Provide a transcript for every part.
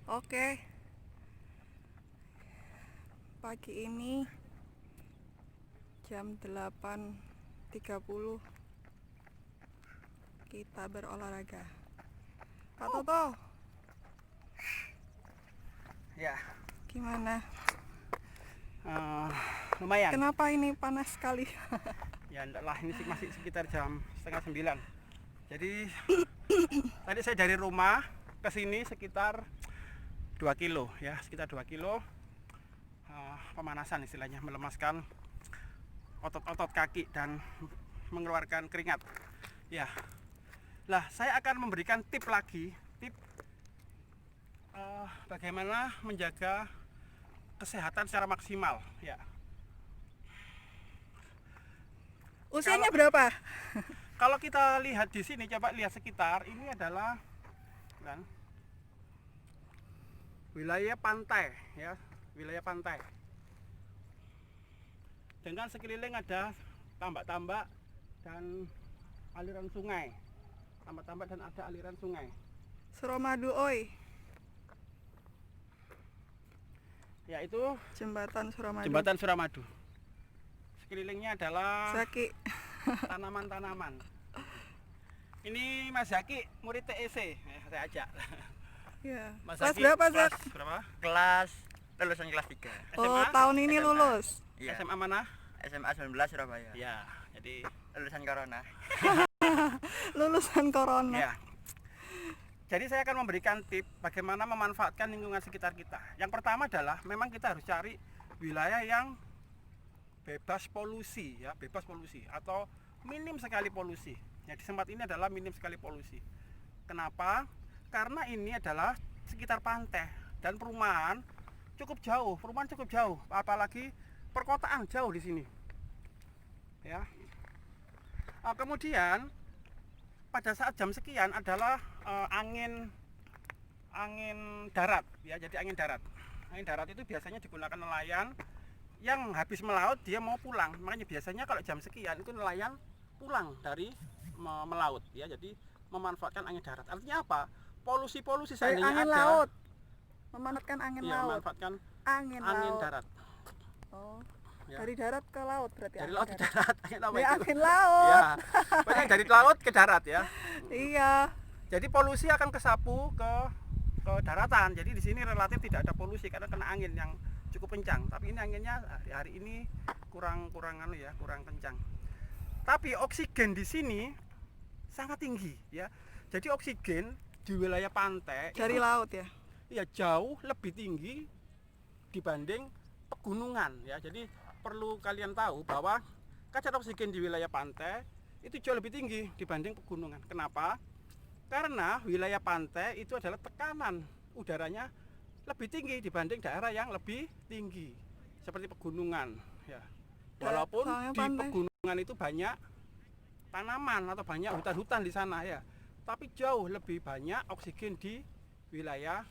Oke, pagi ini jam 8.30 kita berolahraga. Pak Toto, Ya, gimana? lumayan. Kenapa ini panas sekali? Ya, enggak lah, ini masih sekitar jam setengah 9. Jadi tadi saya dari rumah ke sini sekitar 2 kilo ya, sekitar 2 kilo pemanasan istilahnya, melemaskan otot-otot kaki dan mengeluarkan keringat. Ya, lah saya akan memberikan tip lagi, bagaimana menjaga kesehatan secara maksimal ya. Usianya berapa? Kalau kita lihat di sini, coba lihat sekitar, ini adalah kan, wilayah pantai ya, wilayah pantai. Dengan sekeliling ada tambak-tambak dan aliran sungai. Tambak-tambak dan ada aliran sungai. Suramadu oi. Ya, itu Jembatan Suramadu. jembatan Suramadu. Sekelilingnya adalah Zaki. tanaman-tanaman. Ini Mas Zaki, murid TEC. Saya ajak. Ya. Mas Kelas Zaki, berapa, Zak? kelas berapa? Kelas lulusan kelas 3. Oh, SMA? tahun ini SMA. lulus. Iya. SMA mana? SMA 19 Surabaya. Ya, jadi Lulusan corona. Lulusan corona. ya. Jadi saya akan memberikan tip bagaimana memanfaatkan lingkungan sekitar kita. Yang pertama adalah memang kita harus cari wilayah yang bebas polusi ya, bebas polusi atau minim sekali polusi. Ya, di tempat ini adalah minim sekali polusi. Kenapa? Karena ini adalah sekitar pantai dan perumahan cukup jauh, apalagi perkotaan jauh di sini. Ya. Kemudian pada saat jam sekian adalah angin darat ya, jadi angin darat. Angin darat itu biasanya digunakan nelayan yang habis melaut dia mau pulang. Makanya biasanya kalau jam sekian itu nelayan pulang dari melaut ya, jadi memanfaatkan angin darat. Artinya apa? Polusi-polusi Dari seandainya angin ada, laut. Memanfaatkan angin iya, laut. memanfaatkan Angin laut. darat. Oh. Ya. Dari darat ke laut berarti. Dari angin laut ke darat, angin apa Ya, itu? angin laut. Ya, pokoknya dari laut ke darat ya. Iya. Jadi polusi akan kesapu ke daratan. Jadi di sini relatif tidak ada polusi karena kena angin yang cukup kencang. Tapi ini anginnya hari ini kurang kencang. Tapi oksigen di sini sangat tinggi ya. Jadi oksigen di wilayah pantai Dari itu, laut ya. ya jauh lebih tinggi dibanding pegunungan ya. Jadi perlu kalian tahu bahwa kadar oksigen di wilayah pantai itu jauh lebih tinggi dibanding pegunungan. Kenapa? Karena wilayah pantai itu adalah tekanan udaranya lebih tinggi dibanding daerah yang lebih tinggi seperti pegunungan ya. Walaupun soalnya di pantai. pegunungan itu banyak tanaman atau banyak hutan-hutan di sana ya, tapi jauh lebih banyak oksigen di wilayah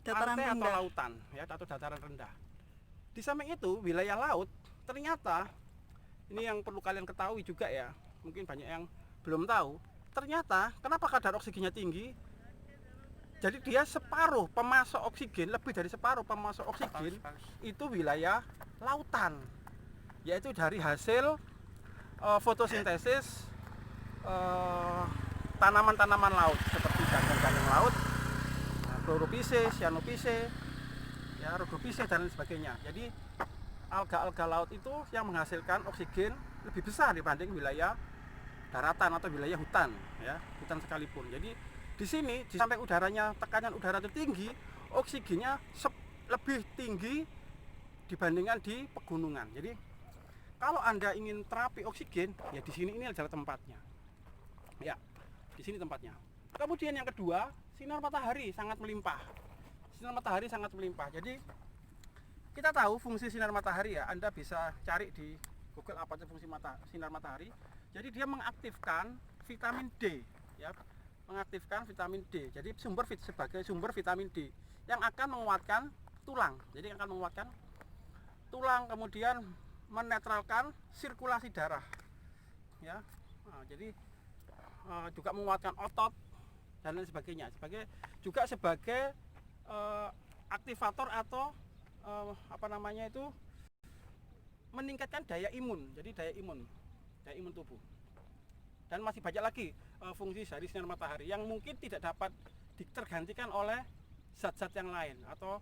Dataran pantai atau rendah. lautan ya, atau dataran rendah. Di samping itu wilayah laut ternyata ini yang perlu kalian ketahui juga ya, mungkin banyak yang belum tahu. Ternyata kenapa kadar oksigennya tinggi? Jadi dia separuh pemasok oksigen, lebih dari separuh pemasok oksigen itu wilayah lautan, yaitu dari hasil fotosintesis tanaman-tanaman laut seperti gandum-gandum laut, chlorophyce, cyanophyce, ya, rhodophyce dan lain sebagainya. Jadi alga-alga laut itu yang menghasilkan oksigen lebih besar dibanding wilayah daratan atau wilayah hutan ya, hutan sekalipun. Jadi di sini di samping udaranya, tekanan udara itu tinggi, oksigennya lebih tinggi dibandingkan di pegunungan. Jadi kalau Anda ingin terapi oksigen, ya di sini ini adalah tempatnya. Ya, di sini tempatnya. Kemudian yang kedua, sinar matahari sangat melimpah. Sinar matahari sangat melimpah. Jadi kita tahu fungsi sinar matahari ya. Anda bisa cari di Google apa itu fungsi sinar matahari. Jadi dia mengaktifkan vitamin D, ya, mengaktifkan vitamin D. Jadi sebagai sumber vitamin D yang akan menguatkan tulang. Jadi akan menguatkan tulang, kemudian menetralkan sirkulasi darah. Ya, nah, jadi juga menguatkan otot dan lain sebagainya. Sebagai aktivator atau apa namanya itu, meningkatkan daya imun. Jadi daya imun tubuh. Dan masih banyak lagi fungsi dari sinar matahari yang mungkin tidak dapat tergantikan oleh zat-zat yang lain atau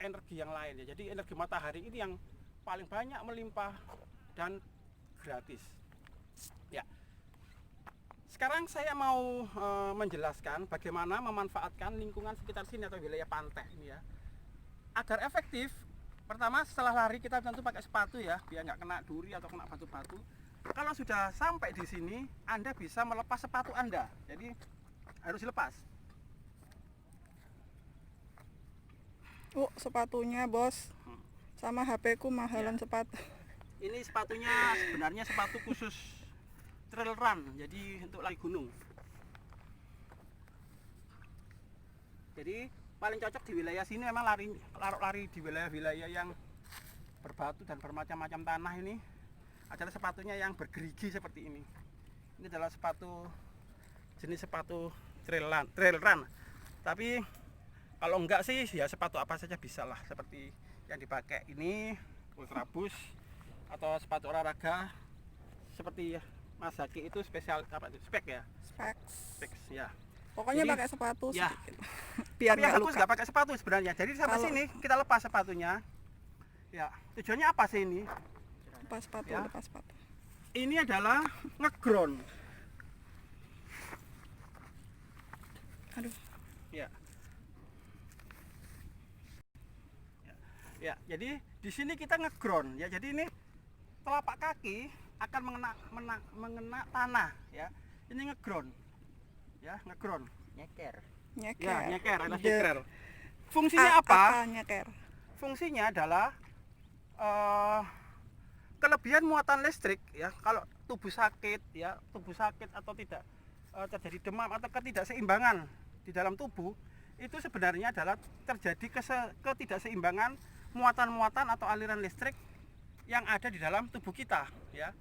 energi yang lain ya. Jadi energi matahari ini yang paling banyak, melimpah dan gratis. Ya. Sekarang saya mau menjelaskan bagaimana memanfaatkan lingkungan sekitar sini atau wilayah pantai ini ya. Agar efektif, pertama setelah lari kita tentu pakai sepatu ya, biar nggak kena duri atau kena batu-batu. Kalau sudah sampai di sini, Anda bisa melepas sepatu Anda. Jadi harus dilepas. Sepatunya bos. Sama HP ku mahalan Ya. sepatu. Ini sepatunya sebenarnya sepatu khusus trail run, jadi untuk lari gunung. Jadi paling cocok di wilayah sini memang lari di wilayah-wilayah yang berbatu dan bermacam-macam tanah. Ini adalah sepatunya yang bergerigi seperti ini. Ini adalah jenis sepatu trail run. Tapi kalau enggak sih ya sepatu apa saja bisa lah, seperti yang dipakai ini Ultra Boost atau sepatu olahraga seperti Mas Zaki itu spesial apa itu, spek ya, spek ya. Pokoknya Jadi, pakai sepatu ya. sedikit. Biar Tapi yang nggak bagus luka. nggak pakai sepatu sebenarnya. Jadi sampai Kalau- sini kita lepas sepatunya. Ya, tujuannya apa sih ini? Lepas sepatu, Ya. lepas sepatu. Ini adalah ngeground. Aduh. Ya. Ya, jadi di sini kita ngeground ya. Jadi ini telapak kaki akan mengena tanah ya. Ini ngeground. Ya, ngeground. Nyeker. Nyeker. Ya, nyeker, ada Ide. nyeker. Fungsinya apa? Nyeker? Fungsinya adalah kelebihan muatan listrik ya. Kalau tubuh sakit atau tidak terjadi demam atau ketidakseimbangan di dalam tubuh, itu sebenarnya adalah terjadi ketidakseimbangan muatan-muatan atau aliran listrik yang ada di dalam tubuh kita ya.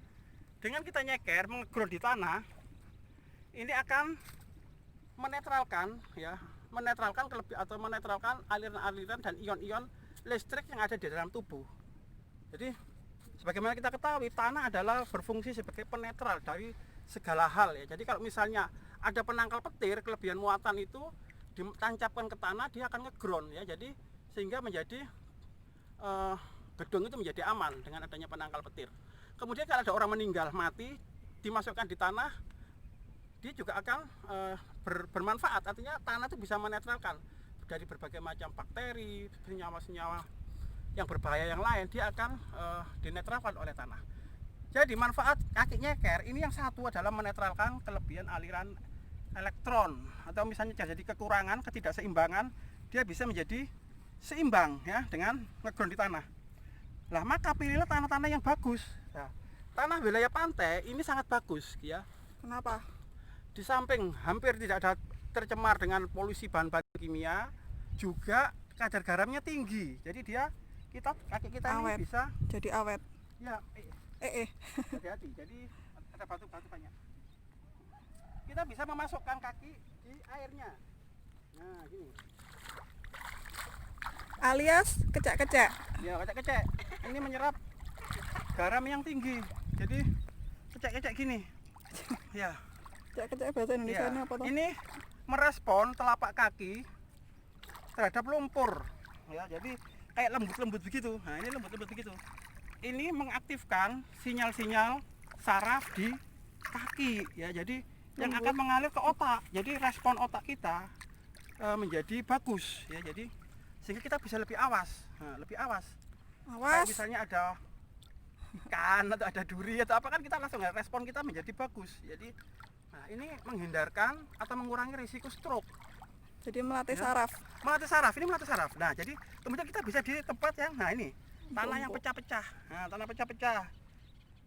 Dengan kita nyeker, mengeground di tanah, ini akan menetralkan aliran-aliran dan ion-ion listrik yang ada di dalam tubuh. Jadi sebagaimana kita ketahui, tanah adalah berfungsi sebagai penetral dari segala hal ya. Jadi kalau misalnya ada penangkal petir, kelebihan muatan itu ditancapkan ke tanah, dia akan ngeground ya. Jadi sehingga menjadi gedung itu menjadi aman dengan adanya penangkal petir. Kemudian kalau ada orang meninggal mati, dimasukkan di tanah, dia juga akan bermanfaat. Artinya tanah itu bisa menetralkan dari berbagai macam bakteri, senyawa-senyawa yang berbahaya yang lain, dia akan dinetralkan oleh tanah. Jadi manfaat kaki nyeker ini yang satu adalah menetralkan kelebihan aliran elektron, atau misalnya terjadi kekurangan, ketidakseimbangan, dia bisa menjadi seimbang ya dengan ngeground di tanah. Lah maka pilihlah tanah-tanah yang bagus. Nah, tanah wilayah pantai ini sangat bagus ya. Kenapa? Di samping hampir tidak ada tercemar dengan polusi bahan-bahan kimia, juga kadar garamnya tinggi. Jadi kaki kita Awet. ini bisa Jadi awet. ya hati-hati. Jadi ada batu-batu banyak. Kita bisa memasukkan kaki di airnya. Nah, gini. Alias kecek-kecek. Ya, kecek-kecek. Ini menyerap garam yang tinggi. Jadi kecek-kecek gini. Ya. Kecek-kecek bahasa Indonesia Ya, ini apa tuh? ini merespon telapak kaki terhadap lumpur ya, jadi kayak lembut-lembut begitu. Nah, ini lembut-lembut begitu. Ini mengaktifkan sinyal-sinyal saraf di kaki ya, jadi yang akan mengalir ke otak. Jadi respon otak kita menjadi bagus ya, jadi sehingga kita bisa lebih awas. Nah, lebih awas. Kayak Awas. misalnya ada ikan atau ada duri atau apa, kan kita langsung respon kita menjadi bagus. Jadi nah, ini menghindarkan atau mengurangi risiko stroke. Jadi melatih Ya. saraf. Melatih saraf, ini melatih saraf. Nah, jadi kemudian kita bisa di tempat yang, nah ini tanah yang Empuk. pecah-pecah. Nah, tanah pecah-pecah.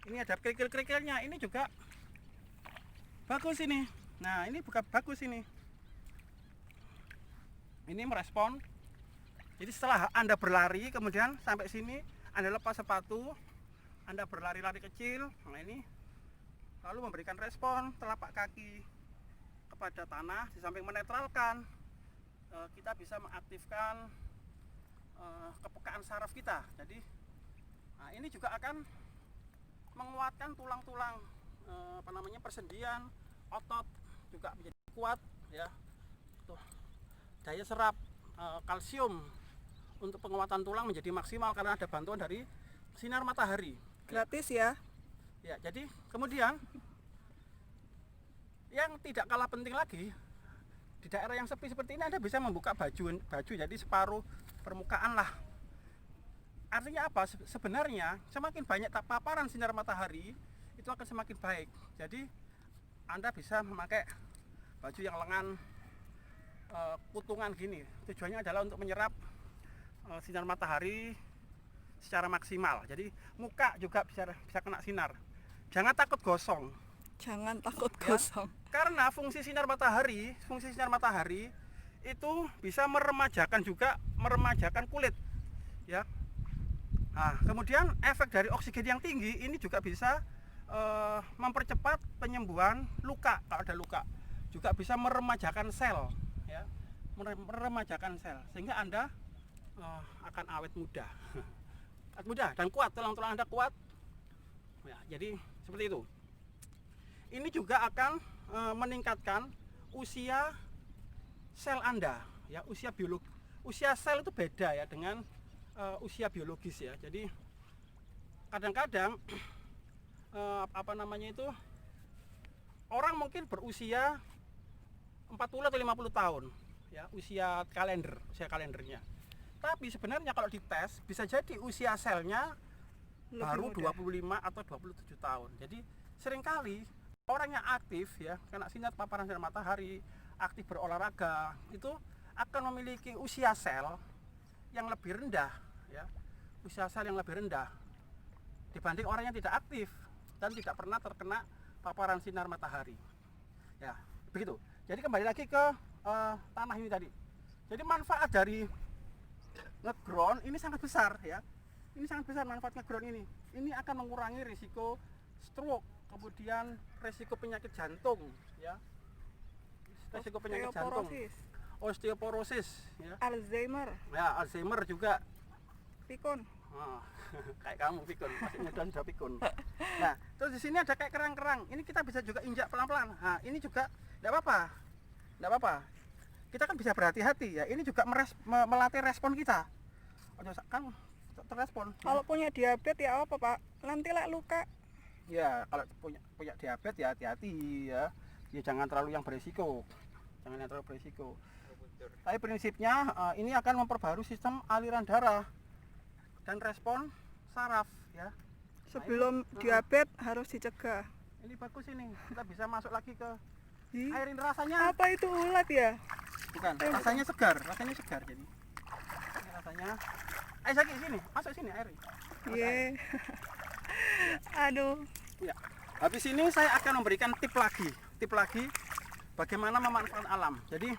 Ini ada kerikil-kerikilnya. Ini juga bagus ini. Nah, ini bukan bagus ini. Ini merespon. Jadi setelah Anda berlari, kemudian sampai sini Anda lepas sepatu, Anda berlari-lari kecil. Nah, ini lalu memberikan respon telapak kaki kepada tanah, di samping menetralkan kita bisa mengaktifkan kepekaan saraf kita. Jadi ini juga akan menguatkan tulang-tulang persendian, otot juga menjadi kuat ya. Tuh, daya serap kalsium untuk penguatan tulang menjadi maksimal karena ada bantuan dari sinar matahari. Gratis ya. Ya, jadi kemudian yang tidak kalah penting lagi, di daerah yang sepi seperti ini Anda bisa membuka baju jadi separuh permukaan lah. Artinya apa? Sebenarnya semakin banyak paparan sinar matahari itu akan semakin baik. Jadi Anda bisa memakai baju yang lengan kutungan gini. Tujuannya adalah untuk menyerap sinar matahari secara maksimal. Jadi muka juga bisa kena sinar. Jangan takut gosong. Jangan takut Ya, gosong. karena fungsi sinar matahari itu bisa meremajakan kulit. Ya. Nah, kemudian efek dari oksigen yang tinggi ini juga bisa mempercepat penyembuhan luka kalau ada luka. Juga bisa meremajakan sel, ya. Meremajakan sel sehingga Anda akan awet muda. Awet muda dan kuat, tulang-tulang Anda kuat. Ya, jadi seperti itu. Ini juga akan meningkatkan usia sel Anda, ya, usia biologis. Usia sel itu beda ya dengan usia biologis ya. Jadi kadang-kadang orang mungkin berusia 40 atau 50 tahun ya, usia kalendernya. Tapi sebenarnya kalau dites bisa jadi usia selnya Lebih baru muda. 25 atau 27 tahun. Jadi seringkali orang yang aktif ya, kena sinar paparan sinar matahari, aktif berolahraga, itu akan memiliki usia sel yang lebih rendah ya. Usia sel yang lebih rendah dibanding orang yang tidak aktif dan tidak pernah terkena paparan sinar matahari. Ya, begitu. Jadi kembali lagi ke tanah ini tadi. Jadi manfaat dari ngeground ini sangat besar ya. Ini sangat besar manfaat ngeground ini. Ini akan mengurangi risiko stroke, kemudian risiko penyakit jantung ya. Risiko penyakit jantung, osteoporosis ya. Alzheimer, Ya, Alzheimer juga. pikun. Oh, kayak kamu pikun, masih muda sudah pikun. Nah, terus di sini ada kayak kerang-kerang. Ini kita bisa juga injak pelan-pelan. Nah, ini juga tidak apa-apa. Tidak apa-apa. Kita kan bisa berhati-hati ya. Ini juga melatih respon kita. Kan terrespon. Kalau punya diabetes ya apa Pak? Nanti lah luka. Ya, kalau punya diabetes ya hati-hati ya. Ya jangan terlalu yang berisiko. Jangan yang terlalu berisiko. Tapi prinsipnya ini akan memperbarui sistem aliran darah dan respon saraf ya. Sebelum diabetes harus dicegah. Ini bagus ini. Kita bisa masuk lagi ke Ih, air ini rasanya. apa itu ulat ya? Bukan, rasanya segar jadi. Ini rasanya. Ayo Zaki sini, masuk sini air. Ye. Aduh. Ya. Habis ini saya akan memberikan tip lagi bagaimana memanfaatkan alam. Jadi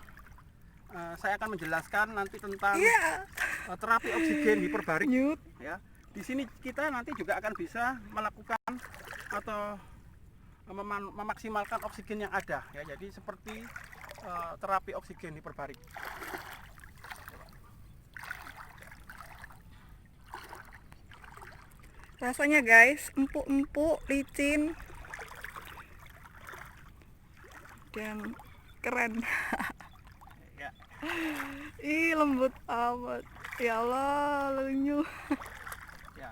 saya akan menjelaskan nanti tentang Iya. terapi oksigen hiperbarik Nyut. ya. Di sini kita nanti juga akan bisa melakukan atau memaksimalkan oksigen yang ada ya. Jadi seperti terapi oksigen hiperbarik. Rasanya guys, empuk-empuk, licin, dan keren. Ya. Ih, lembut amat. Ya Allah, lunyuh. Ya,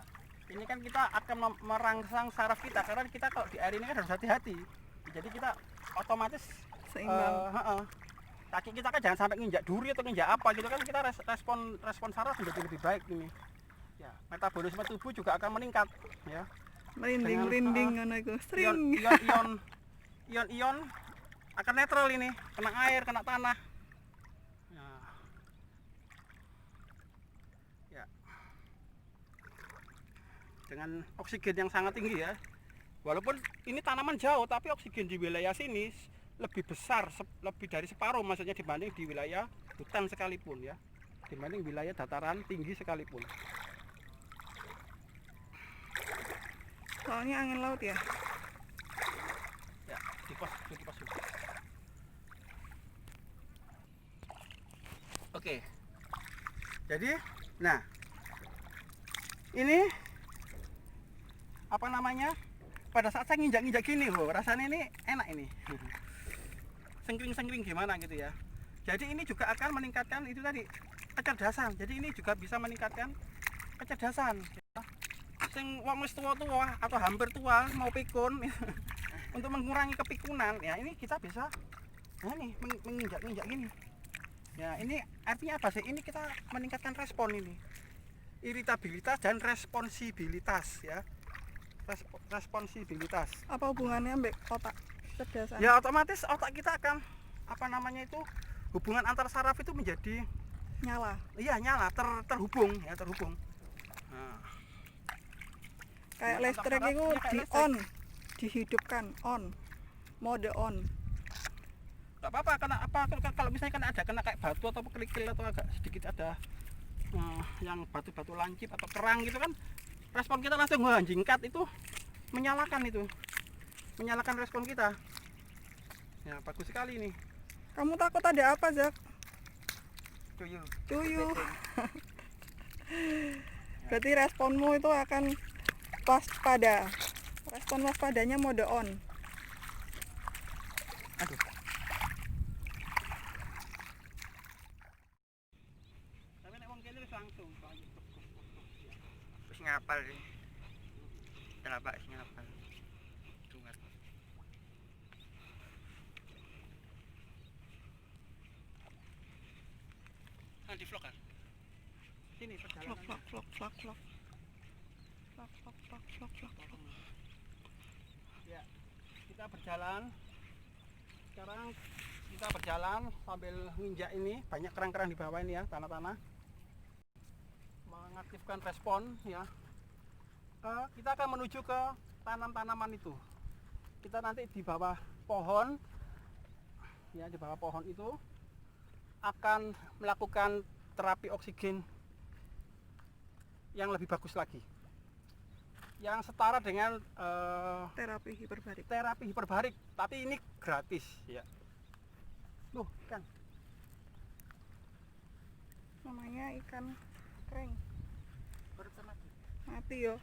ini kan kita akan merangsang saraf kita karena kita kalau di air ini kan harus hati-hati. Jadi kita otomatis Seimbang. kaki kita kan jangan sampai nginjak duri atau nginjak apa gitu kan, kita respon saraf menjadi lebih baik ini. Ya, metabolisme tubuh juga akan meningkat ya. Merinding-rinding ngono iku. String. Ion akan netral ini, kena air, kena tanah. Ya. Dengan oksigen yang sangat tinggi ya. Walaupun ini tanaman jauh, tapi oksigen di wilayah sini lebih besar, lebih dari separuh maksudnya dibanding di wilayah hutan sekalipun ya. Dibanding wilayah dataran tinggi sekalipun. Soalnya angin laut ya. Ya, di pos. Oke. Jadi, nah, ini apa namanya? Pada saat saya nginjak-nginjak gini loh, rasanya ini enak ini. Sengkring-sengkring gimana gitu ya. Jadi ini juga akan meningkatkan itu tadi kecerdasan. Jadi ini juga bisa meningkatkan kecerdasan. Ya. Sing wong wis tua-tua atau hampir tua mau pikun untuk mengurangi kepikunan, ya ini kita bisa nah ini menginjak-injak gini. Ya, ini artinya apa sih? Ini kita meningkatkan respon ini. Iritabilitas dan responsibilitas ya. Responsibilitas. Apa hubungannya mbak otak kecerdasan? Ya otomatis otak kita akan apa namanya itu hubungan antar saraf itu menjadi Nyala. iya nyala terhubung ya terhubung. Nah, Kayak Hubungan listrik antar saraf, itu iya, kayak di listrik. on, dihidupkan on, mode on. Gak apa-apa karena apa kalau misalnya kan ada kena kayak batu atau kerikil atau agak sedikit ada yang batu-batu lancip atau kerang gitu kan, respon kita langsung wah jingkat itu menyalakan respon kita. Ya bagus sekali ini. Kamu takut ada apa, Zak? Tuyul. Tuyul. Berarti responmu itu akan waspada. Respon waspadanya mode on. Aduh. Tapi nek wong kene wis langsung. Wis ngapal sih. Kenapa wis ngapal? Tungat. Di vlog kan? Sini Vlog, perjalanan. vlog, vlog, vlog, vlog. Vlog, vlog, vlog, vlog, vlog, vlog. Ya, kita berjalan. Sekarang kita berjalan sambil nginjak ini, banyak kerang-kerang di bawah ini ya, tanah-tanah. Mengaktifkan respon ya. Kita akan menuju ke tanam-tanaman itu. Kita nanti di bawah pohon, ya di bawah pohon itu akan melakukan terapi oksigen yang lebih bagus lagi, yang setara dengan Terapi hiperbarik. terapi hiperbarik, tapi ini gratis ya. Loh, ikan. Namanya ikan kering. Baru mati. Mati yo.